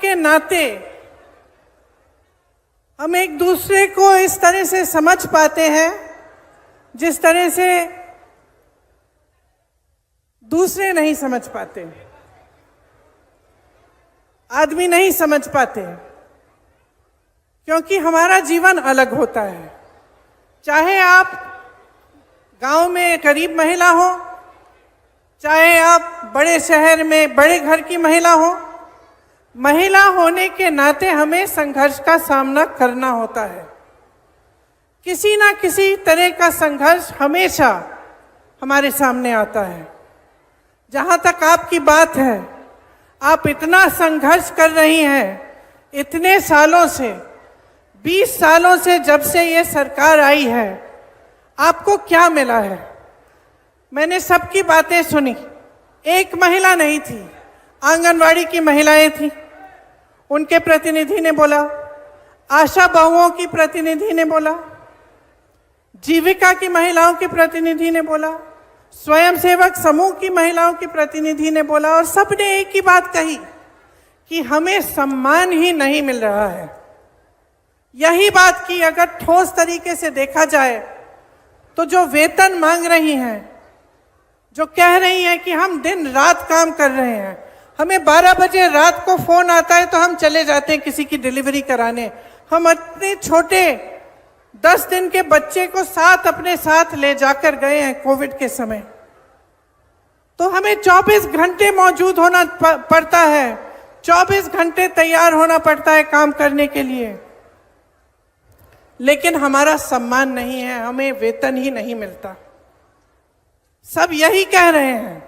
के नाते हम एक दूसरे को इस तरह से समझ पाते हैं जिस तरह से दूसरे नहीं समझ पाते, आदमी नहीं समझ पाते, क्योंकि हमारा जीवन अलग होता है। चाहे आप गांव में गरीब महिला हो, चाहे आप बड़े शहर में बड़े घर की महिला हो, महिला होने के नाते हमें संघर्ष का सामना करना होता है। किसी ना किसी तरह का संघर्ष हमेशा हमारे सामने आता है। जहाँ तक आपकी बात है, आप इतना संघर्ष कर रही हैं इतने सालों से, 20 सालों से, जब से ये सरकार आई है, आपको क्या मिला है? मैंने सबकी बातें सुनी, एक महिला नहीं थी, आंगनवाड़ी की महिलाएं थी, उनके प्रतिनिधि ने बोला, आशा बहुओं की प्रतिनिधि ने बोला, जीविका की महिलाओं के प्रतिनिधि ने बोला, स्वयंसेवक समूह की महिलाओं की प्रतिनिधि ने बोला, और सबने एक ही बात कही कि हमें सम्मान ही नहीं मिल रहा है। यही बात की अगर ठोस तरीके से देखा जाए तो जो वेतन मांग रही हैं, जो कह रही हैं कि हम दिन रात काम कर रहे हैं, हमें 12 बजे रात को फोन आता है तो हम चले जाते हैं किसी की डिलीवरी कराने, हम इतने छोटे 10 दिन के बच्चे को साथ अपने साथ ले जाकर गए हैं कोविड के समय, तो हमें 24 घंटे मौजूद होना पड़ता है, 24 घंटे तैयार होना पड़ता है काम करने के लिए, लेकिन हमारा सम्मान नहीं है, हमें वेतन ही नहीं मिलता। सब यही कह रहे हैं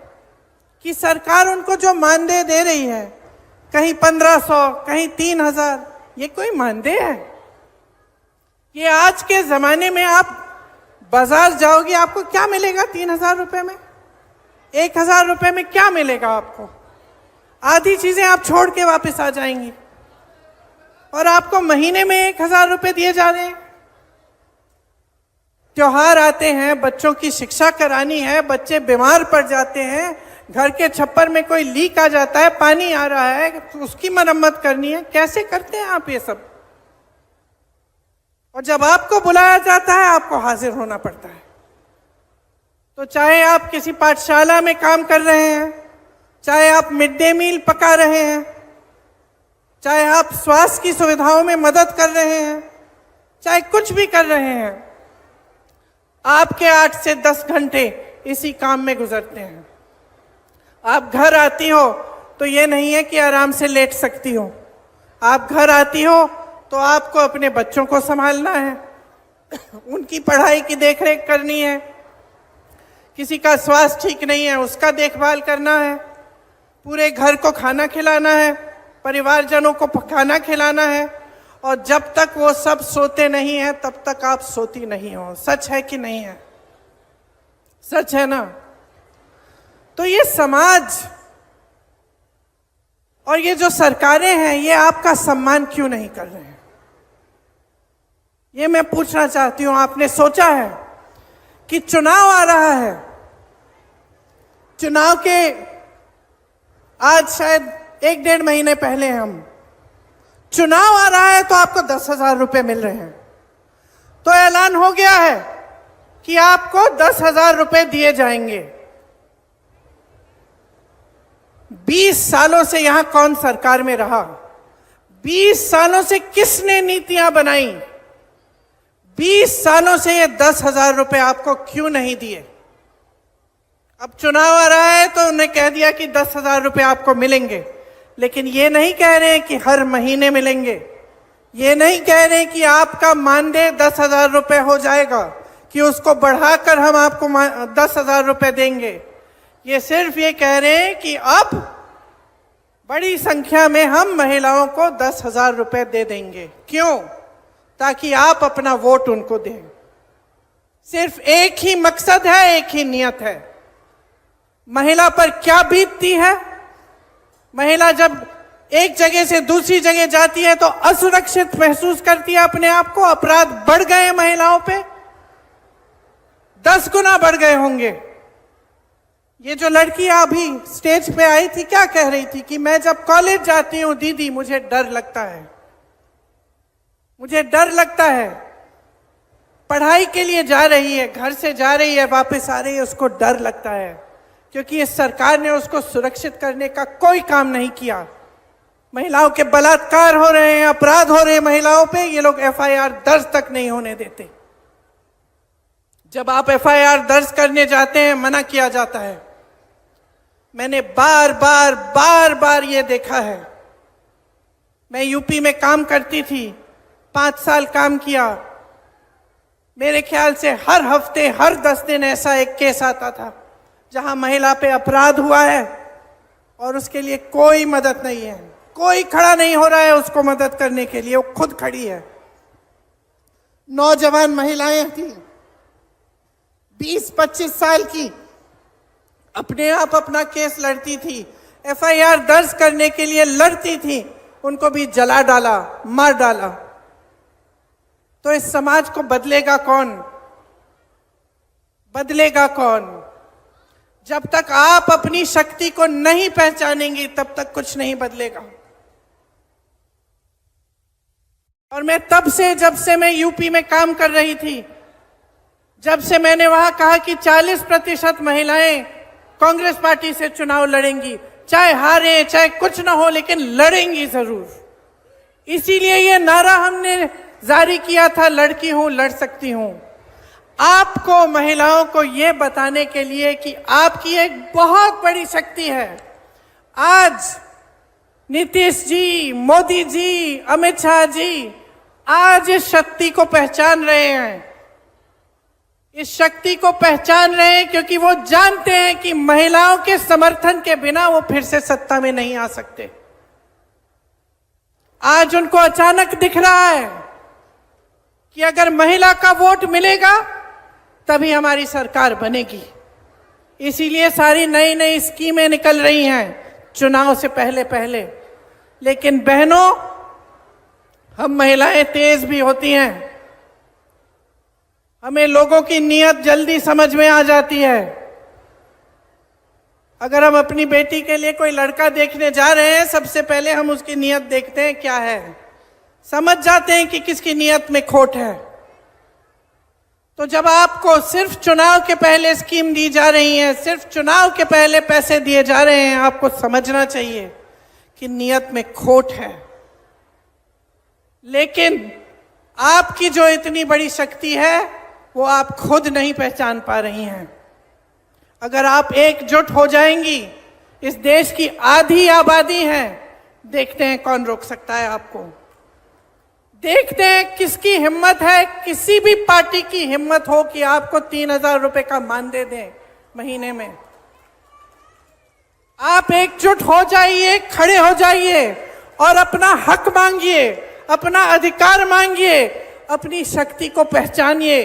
कि सरकार उनको जो मानदेय दे रही है, कहीं 1500, कहीं 3000, ये कोई मानदेय है? ये आज के जमाने में आप बाजार जाओगे, आपको क्या मिलेगा 3000 रुपए में? 1000 रुपए में क्या मिलेगा आपको? आधी चीजें आप छोड़ के वापस आ जाएंगी, और आपको महीने में 1000 रुपए दिए जा रहे हैं। त्योहार आते हैं, बच्चों की शिक्षा करानी है, बच्चे बीमार पड़ जाते हैं, घर के छप्पर में कोई लीक आ जाता है, पानी आ रहा है, उसकी मरम्मत करनी है, कैसे करते हैं आप ये सब? और जब आपको बुलाया जाता है आपको हाजिर होना पड़ता है। तो चाहे आप किसी पाठशाला में काम कर रहे हैं, चाहे आप मिड डे मील पका रहे हैं, चाहे आप स्वास्थ्य की सुविधाओं में मदद कर रहे हैं, चाहे कुछ भी कर रहे हैं, आपके 8 से 10 घंटे इसी काम में गुजरते हैं। आप घर आती हो तो ये नहीं है कि आराम से लेट सकती हो, आप घर आती हो तो आपको अपने बच्चों को संभालना है, उनकी पढ़ाई की देखरेख करनी है, किसी का स्वास्थ्य ठीक नहीं है उसका देखभाल करना है, पूरे घर को खाना खिलाना है, परिवारजनों को खाना खिलाना है, और जब तक वो सब सोते नहीं हैं तब तक आप सोती नहीं हो। सच है कि नहीं है? सच है ना? तो ये समाज और ये जो सरकारें हैं, ये आपका सम्मान क्यों नहीं कर रहे हैं? ये मैं पूछना चाहती हूं। आपने सोचा है कि चुनाव आ रहा है, चुनाव के आज शायद 1-1.5 महीने पहले हम, चुनाव आ रहा है तो आपको 10,000 रुपए मिल रहे हैं, तो ऐलान हो गया है कि आपको 10,000 रुपए दिए जाएंगे। 20 सालों से यहां कौन सरकार में रहा? 20 सालों से किसने नीतियां बनाई? 20 सालों से ये 10,000 रुपए आपको क्यों नहीं दिए? अब चुनाव आ रहा है तो उन्हें कह दिया कि 10,000 रुपए आपको मिलेंगे, लेकिन ये नहीं कह रहे हैं कि हर महीने मिलेंगे, ये नहीं कह रहे हैं कि आपका मानदेय 10,000 रुपए हो जाएगा, कि उसको बढ़ाकर हम आपको 10,000 रुपए देंगे। ये सिर्फ ये कह रहे हैं कि अब बड़ी संख्या में हम महिलाओं को 10,000 रुपए दे देंगे। क्यों? ताकि आप अपना वोट उनको दें। सिर्फ एक ही मकसद है, एक ही नियत है। महिला पर क्या बीतती है? महिला जब एक जगह से दूसरी जगह जाती है तो असुरक्षित महसूस करती है अपने आप को। अपराध बढ़ गए हैं महिलाओं पे, 10 गुना बढ़ गए होंगे। ये जो लड़की अभी स्टेज पे आई थी, क्या कह रही थी कि मैं जब कॉलेज जाती हूँ दीदी मुझे डर लगता है, मुझे डर लगता है। पढ़ाई के लिए जा रही है, घर से जा रही है, वापस आ रही है, उसको डर लगता है क्योंकि इस सरकार ने उसको सुरक्षित करने का कोई काम नहीं किया। महिलाओं के बलात्कार हो रहे हैं, अपराध हो रहे हैं महिलाओं पे, ये लोग एफआईआर दर्ज तक नहीं होने देते। जब आप एफआईआर दर्ज करने जाते हैं मना किया जाता है। मैंने बार बार ये देखा है। मैं यूपी में काम करती थी, 5 साल काम किया। मेरे ख्याल से हर हफ्ते, हर 10 दिन ऐसा एक केस आता था जहां महिला पे अपराध हुआ है और उसके लिए कोई मदद नहीं है, कोई खड़ा नहीं हो रहा है उसको मदद करने के लिए, वो खुद खड़ी है। नौजवान महिलाएं थी, 20-25 साल की, अपने आप अपना केस लड़ती थी, एफआईआर दर्ज करने के लिए लड़ती थी, उनको भी जला डाला, मार डाला। तो इस समाज को बदलेगा कौन? बदलेगा कौन? जब तक आप अपनी शक्ति को नहीं पहचानेंगे तब तक कुछ नहीं बदलेगा। और मैं तब से, जब से मैं यूपी में काम कर रही थी, जब से मैंने वहां कहा कि 40% महिलाएं कांग्रेस पार्टी से चुनाव लड़ेंगी, चाहे हारे चाहे कुछ ना हो, लेकिन लड़ेंगी जरूर। इसीलिए ये नारा हमने जारी किया था, लड़की हूं लड़ सकती हूं। आपको, महिलाओं को ये बताने के लिए कि आपकी एक बहुत बड़ी शक्ति है। आज नीतीश जी, मोदी जी, अमित शाह जी आज इस शक्ति को पहचान रहे हैं। इस शक्ति को पहचान रहे हैं क्योंकि वो जानते हैं कि महिलाओं के समर्थन के बिना वो फिर से सत्ता में नहीं आ सकते। आज उनको अचानक दिख रहा है कि अगर महिला का वोट मिलेगा तभी हमारी सरकार बनेगी। इसीलिए सारी नई नई स्कीमें निकल रही हैं चुनाव से पहले पहले। लेकिन बहनों, हम महिलाएं तेज भी होती हैं, हमें लोगों की नीयत जल्दी समझ में आ जाती है। अगर हम अपनी बेटी के लिए कोई लड़का देखने जा रहे हैं, सबसे पहले हम उसकी नीयत देखते हैं क्या है, समझ जाते हैं कि किसकी नीयत में खोट है। तो जब आपको सिर्फ चुनाव के पहले स्कीम दी जा रही है, सिर्फ चुनाव के पहले पैसे दिए जा रहे हैं, आपको समझना चाहिए कि नीयत में खोट है। लेकिन आपकी जो इतनी बड़ी शक्ति है वो आप खुद नहीं पहचान पा रही हैं। अगर आप एकजुट हो जाएंगी, इस देश की आधी आबादी है, देखते हैं कौन रोक सकता है आपको। देखते हैं किसकी हिम्मत है, किसी भी पार्टी की हिम्मत हो कि आपको 3,000 रुपए का मानदेय दें महीने में। आप एकजुट हो जाइए, खड़े हो जाइए और अपना हक मांगिए, अपना अधिकार मांगिए, अपनी शक्ति को पहचानिए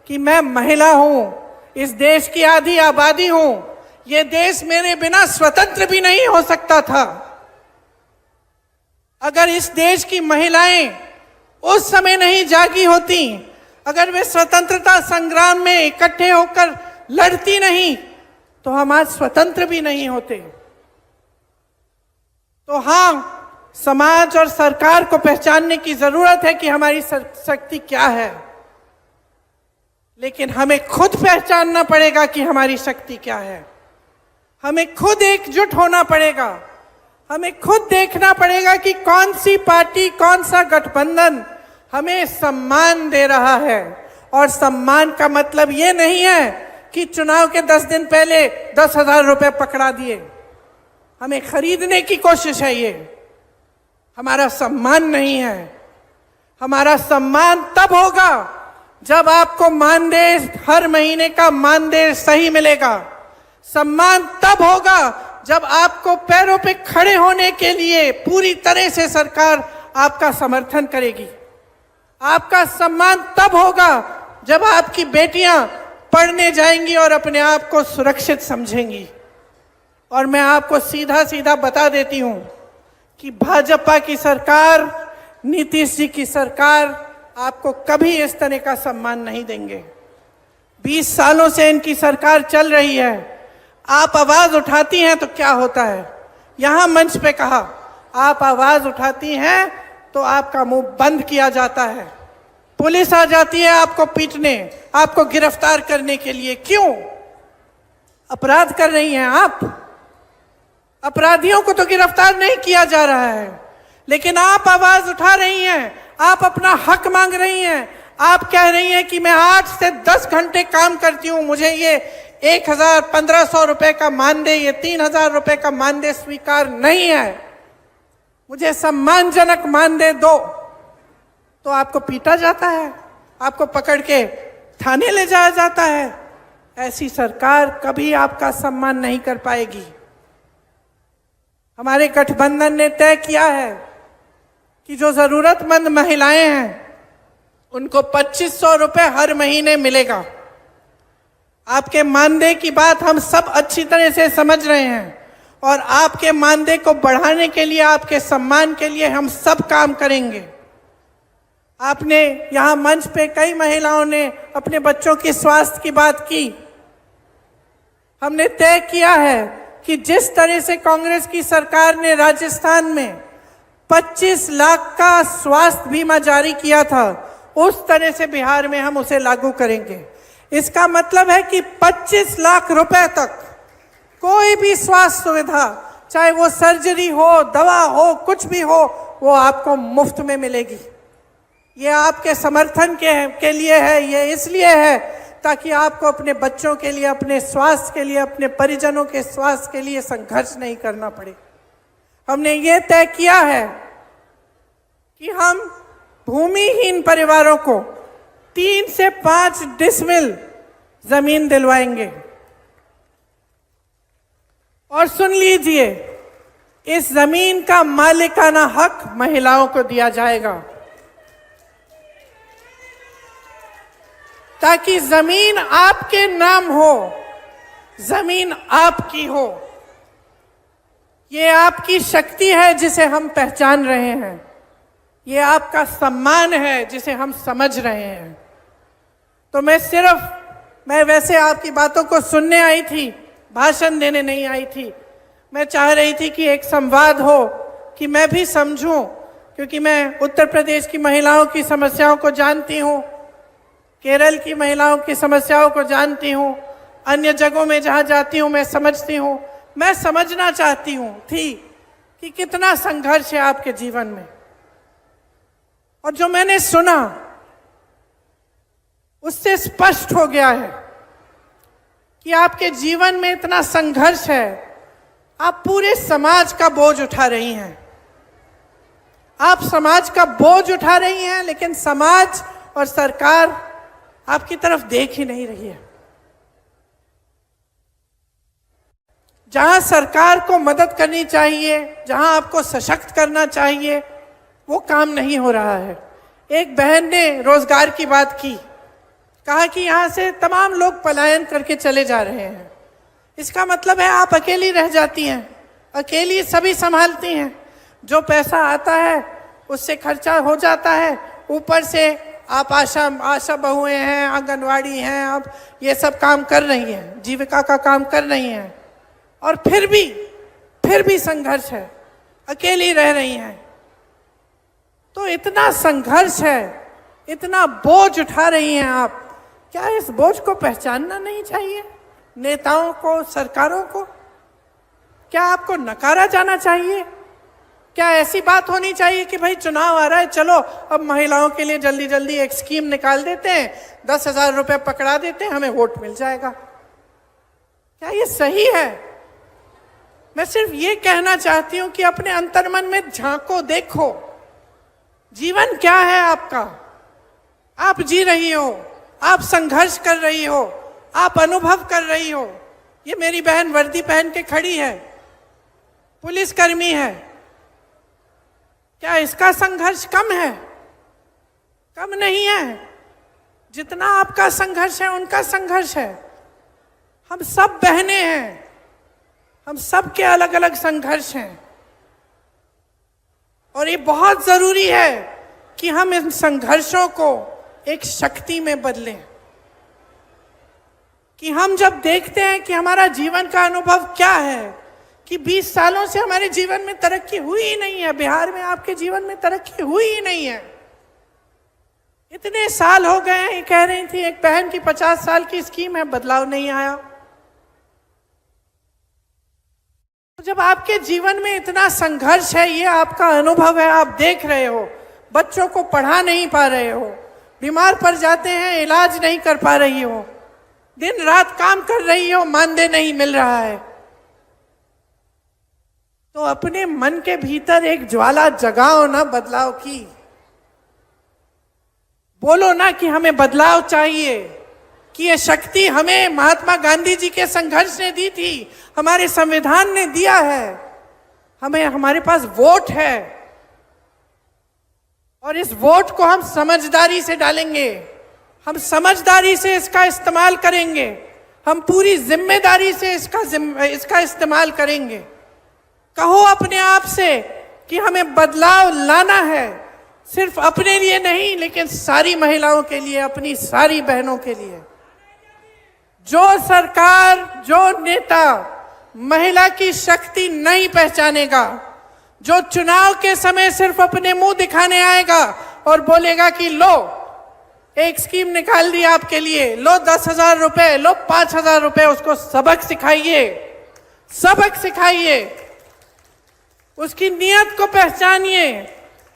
कि मैं महिला हूं, इस देश की आधी आबादी हूं, यह देश मेरे बिना स्वतंत्र भी नहीं हो सकता था। अगर इस देश की महिलाएं उस समय नहीं जागी होती, अगर वे स्वतंत्रता संग्राम में इकट्ठे होकर लड़ती नहीं, तो हम आज स्वतंत्र भी नहीं होते। तो हाँ, समाज और सरकार को पहचानने की जरूरत है कि हमारी शक्ति क्या है, लेकिन हमें खुद पहचानना पड़ेगा कि हमारी शक्ति क्या है। हमें खुद एकजुट होना पड़ेगा, हमें खुद देखना पड़ेगा कि कौन सी पार्टी, कौन सा गठबंधन हमें सम्मान दे रहा है। और सम्मान का मतलब ये नहीं है कि चुनाव के 10 दिन पहले 10,000 रुपए पकड़ा दिए, हमें खरीदने की कोशिश है। ये हमारा सम्मान नहीं है। हमारा सम्मान तब होगा जब आपको मानदेय, हर महीने का मानदेय सही मिलेगा। सम्मान तब होगा जब आपको पैरों पे खड़े होने के लिए पूरी तरह से सरकार आपका समर्थन करेगी। आपका सम्मान तब होगा जब आपकी बेटियां पढ़ने जाएंगी और अपने आप को सुरक्षित समझेंगी। और मैं आपको सीधा सीधा बता देती हूं कि भाजपा की सरकार, नीतीश जी की सरकार आपको कभी इस तरह का सम्मान नहीं देंगे। 20 सालों से इनकी सरकार चल रही है। आप आवाज उठाती हैं तो क्या होता है, यहां मंच पे कहा, आप आवाज उठाती हैं तो आपका मुंह बंद किया जाता है, पुलिस आ जाती है आपको पीटने, आपको गिरफ्तार करने के लिए। क्यों? अपराध कर रही हैं आप। अपराधियों को तो गिरफ्तार नहीं किया जा रहा है, लेकिन आप आवाज उठा रही हैं, आप अपना हक मांग रही हैं। आप कह रही हैं कि मैं 8 से 10 घंटे काम करती हूं, मुझे ये 1,000-1,500 रुपए का मानदेय, ये 3,000 रुपए का मानदेय स्वीकार नहीं है, मुझे सम्मानजनक मानदेय दो। तो आपको पीटा जाता है, आपको पकड़ के थाने ले जाया जाता है। ऐसी सरकार कभी आपका सम्मान नहीं कर पाएगी। हमारे गठबंधन ने तय किया है कि जो जरूरतमंद महिलाएं हैं उनको 2,500 रुपए हर महीने मिलेगा। आपके मानदेय की बात हम सब अच्छी तरह से समझ रहे हैं और आपके मानदेय को बढ़ाने के लिए, आपके सम्मान के लिए हम सब काम करेंगे। आपने यहां मंच पे कई महिलाओं ने अपने बच्चों के स्वास्थ्य की बात की। हमने तय किया है कि जिस तरह से कांग्रेस की सरकार ने राजस्थान में 25 लाख का स्वास्थ्य बीमा जारी किया था, उस तरह से बिहार में हम उसे लागू करेंगे। इसका मतलब है कि 25 लाख रुपए तक कोई भी स्वास्थ्य सुविधा, चाहे वो सर्जरी हो, दवा हो, कुछ भी हो, वो आपको मुफ्त में मिलेगी। ये आपके समर्थन के लिए है, ये इसलिए है ताकि आपको अपने बच्चों के लिए, अपने स्वास्थ्य के लिए, अपने परिजनों के स्वास्थ्य के लिए संघर्ष नहीं करना पड़े। हमने ये तय किया है कि हम भूमिहीन परिवारों को 3 से 5 डिसमिल जमीन दिलवाएंगे। और सुन लीजिए, इस जमीन का मालिकाना हक महिलाओं को दिया जाएगा ताकि जमीन आपके नाम हो, जमीन आपकी हो। ये आपकी शक्ति है जिसे हम पहचान रहे हैं, ये आपका सम्मान है जिसे हम समझ रहे हैं। तो मैं वैसे आपकी बातों को सुनने आई थी, भाषण देने नहीं आई थी। मैं चाह रही थी कि एक संवाद हो, कि मैं भी समझूं, क्योंकि मैं उत्तर प्रदेश की महिलाओं की समस्याओं को जानती हूं, केरल की महिलाओं की समस्याओं को जानती हूं, अन्य जगहों में जहां जाती हूं मैं समझती हूं। मैं समझना चाहती हूं कि कितना संघर्ष है आपके जीवन में। और जो मैंने सुना उससे स्पष्ट हो गया है कि आपके जीवन में इतना संघर्ष है, आप पूरे समाज का बोझ उठा रही हैं। आप समाज का बोझ उठा रही हैं, लेकिन समाज और सरकार आपकी तरफ देख ही नहीं रही है। जहां सरकार को मदद करनी चाहिए, जहां आपको सशक्त करना चाहिए, वो काम नहीं हो रहा है। एक बहन ने रोजगार की बात की, कहा कि यहां से तमाम लोग पलायन करके चले जा रहे हैं। इसका मतलब है आप अकेली रह जाती हैं, अकेली सभी संभालती हैं। जो पैसा आता है उससे खर्चा हो जाता है, ऊपर से आप आशा बहुएं हैं, आंगनवाड़ी हैं, आप ये सब काम कर रही हैं, जीविका का काम कर रही हैं, और फिर भी संघर्ष है, अकेली रह रही हैं। तो इतना संघर्ष है, इतना बोझ उठा रही हैं आप, क्या इस बोझ को पहचानना नहीं चाहिए? नेताओं को, सरकारों को क्या आपको नकारा जाना चाहिए? क्या ऐसी बात होनी चाहिए कि भाई चुनाव आ रहा है, चलो अब महिलाओं के लिए जल्दी जल्दी एक स्कीम निकाल देते हैं, 10,000 रुपए पकड़ा देते हैं, हमें वोट मिल जाएगा? क्या ये सही है? मैं सिर्फ ये कहना चाहती हूं कि अपने अंतर्मन में झांको, देखो जीवन क्या है आपका। आप जी रही हो, आप संघर्ष कर रही हो, आप अनुभव कर रही हो। ये मेरी बहन वर्दी पहन के खड़ी है, पुलिसकर्मी है। क्या इसका संघर्ष कम है? कम नहीं है। जितना आपका संघर्ष है उनका संघर्ष है। हम सब बहनें हैं, हम सब के अलग अलग संघर्ष हैं, और ये बहुत जरूरी है कि हम इन संघर्षों को एक शक्ति में बदलें। कि हम जब देखते हैं कि हमारा जीवन का अनुभव क्या है, कि 20 सालों से हमारे जीवन में तरक्की हुई ही नहीं है, बिहार में आपके जीवन में तरक्की हुई ही नहीं है, इतने साल हो गए हैं। कह रही थी एक बहन की 50 साल की स्कीम है, बदलाव नहीं आया। तो जब आपके जीवन में इतना संघर्ष है, ये आपका अनुभव है, आप देख रहे हो, बच्चों को पढ़ा नहीं पा रहे हो, बीमार पड़ जाते हैं, इलाज नहीं कर पा रही हो, दिन रात काम कर रही हो, मानदेय नहीं मिल रहा है, तो अपने मन के भीतर एक ज्वाला जगाओ ना बदलाव की। बोलो ना कि हमें बदलाव चाहिए, कि ये शक्ति हमें महात्मा गांधी जी के संघर्ष ने दी थी, हमारे संविधान ने दिया है, हमें, हमारे पास वोट है, और इस वोट को हम समझदारी से डालेंगे, हम समझदारी से इसका इस्तेमाल करेंगे, हम पूरी जिम्मेदारी से इसका इस्तेमाल करेंगे। कहो अपने आप से कि हमें बदलाव लाना है, सिर्फ अपने लिए नहीं, लेकिन सारी महिलाओं के लिए, अपनी सारी बहनों के लिए। जो सरकार, जो नेता महिला की शक्ति नहीं पहचानेगा, जो चुनाव के समय सिर्फ अपने मुंह दिखाने आएगा और बोलेगा कि लो एक स्कीम निकाल दी आपके लिए, लो 10,000 रुपए, लो 5,000 रुपए, उसको सबक सिखाइए, सबक सिखाइए, उसकी नीयत को पहचानिए,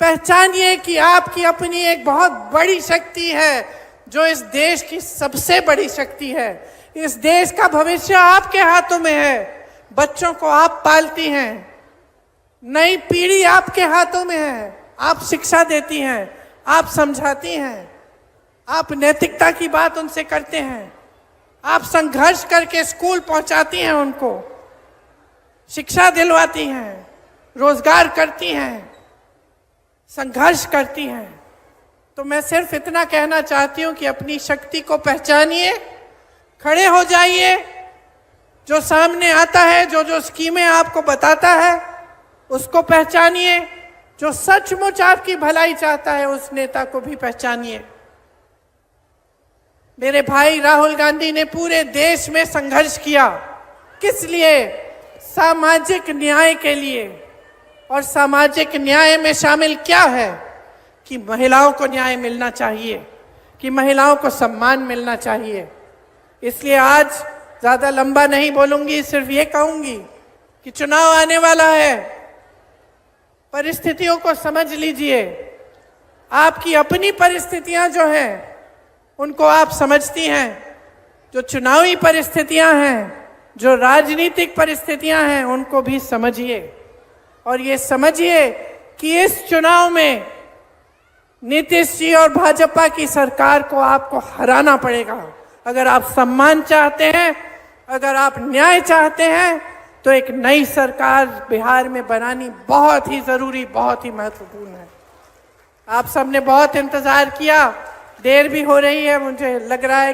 पहचानिए कि आपकी अपनी एक बहुत बड़ी शक्ति है, जो इस देश की सबसे बड़ी शक्ति है। इस देश का भविष्य आपके हाथों में है, बच्चों को आप पालती हैं, नई पीढ़ी आपके हाथों में है, आप शिक्षा देती हैं, आप समझाती हैं, आप नैतिकता की बात उनसे करते हैं, आप संघर्ष करके स्कूल पहुंचाती हैं, उनको शिक्षा दिलवाती हैं, रोजगार करती हैं, संघर्ष करती हैं। तो मैं सिर्फ इतना कहना चाहती हूं कि अपनी शक्ति को पहचानिए, खड़े हो जाइए, जो सामने आता है, जो जो स्कीमें आपको बताता है उसको पहचानिए, जो सचमुच आपकी भलाई चाहता है उस नेता को भी पहचानिए। मेरे भाई राहुल गांधी ने पूरे देश में संघर्ष किया, किस लिए? सामाजिक न्याय के लिए। और सामाजिक न्याय में शामिल क्या है? कि महिलाओं को न्याय मिलना चाहिए, कि महिलाओं को सम्मान मिलना चाहिए। इसलिए आज ज़्यादा लंबा नहीं बोलूंगी, सिर्फ ये कहूंगी कि चुनाव आने वाला है, परिस्थितियों को समझ लीजिए। आपकी अपनी परिस्थितियां जो हैं उनको आप समझती हैं, जो चुनावी परिस्थितियां हैं, जो राजनीतिक परिस्थितियां हैं, उनको भी समझिए। और ये समझिए कि इस चुनाव में नीतीश जी और भाजपा की सरकार को आपको हराना पड़ेगा। अगर आप सम्मान चाहते हैं, अगर आप न्याय चाहते हैं, तो एक नई सरकार बिहार में बनानी बहुत ही जरूरी, बहुत ही महत्वपूर्ण है। आप सबने बहुत इंतजार किया, देर भी हो रही है, मुझे लग रहा है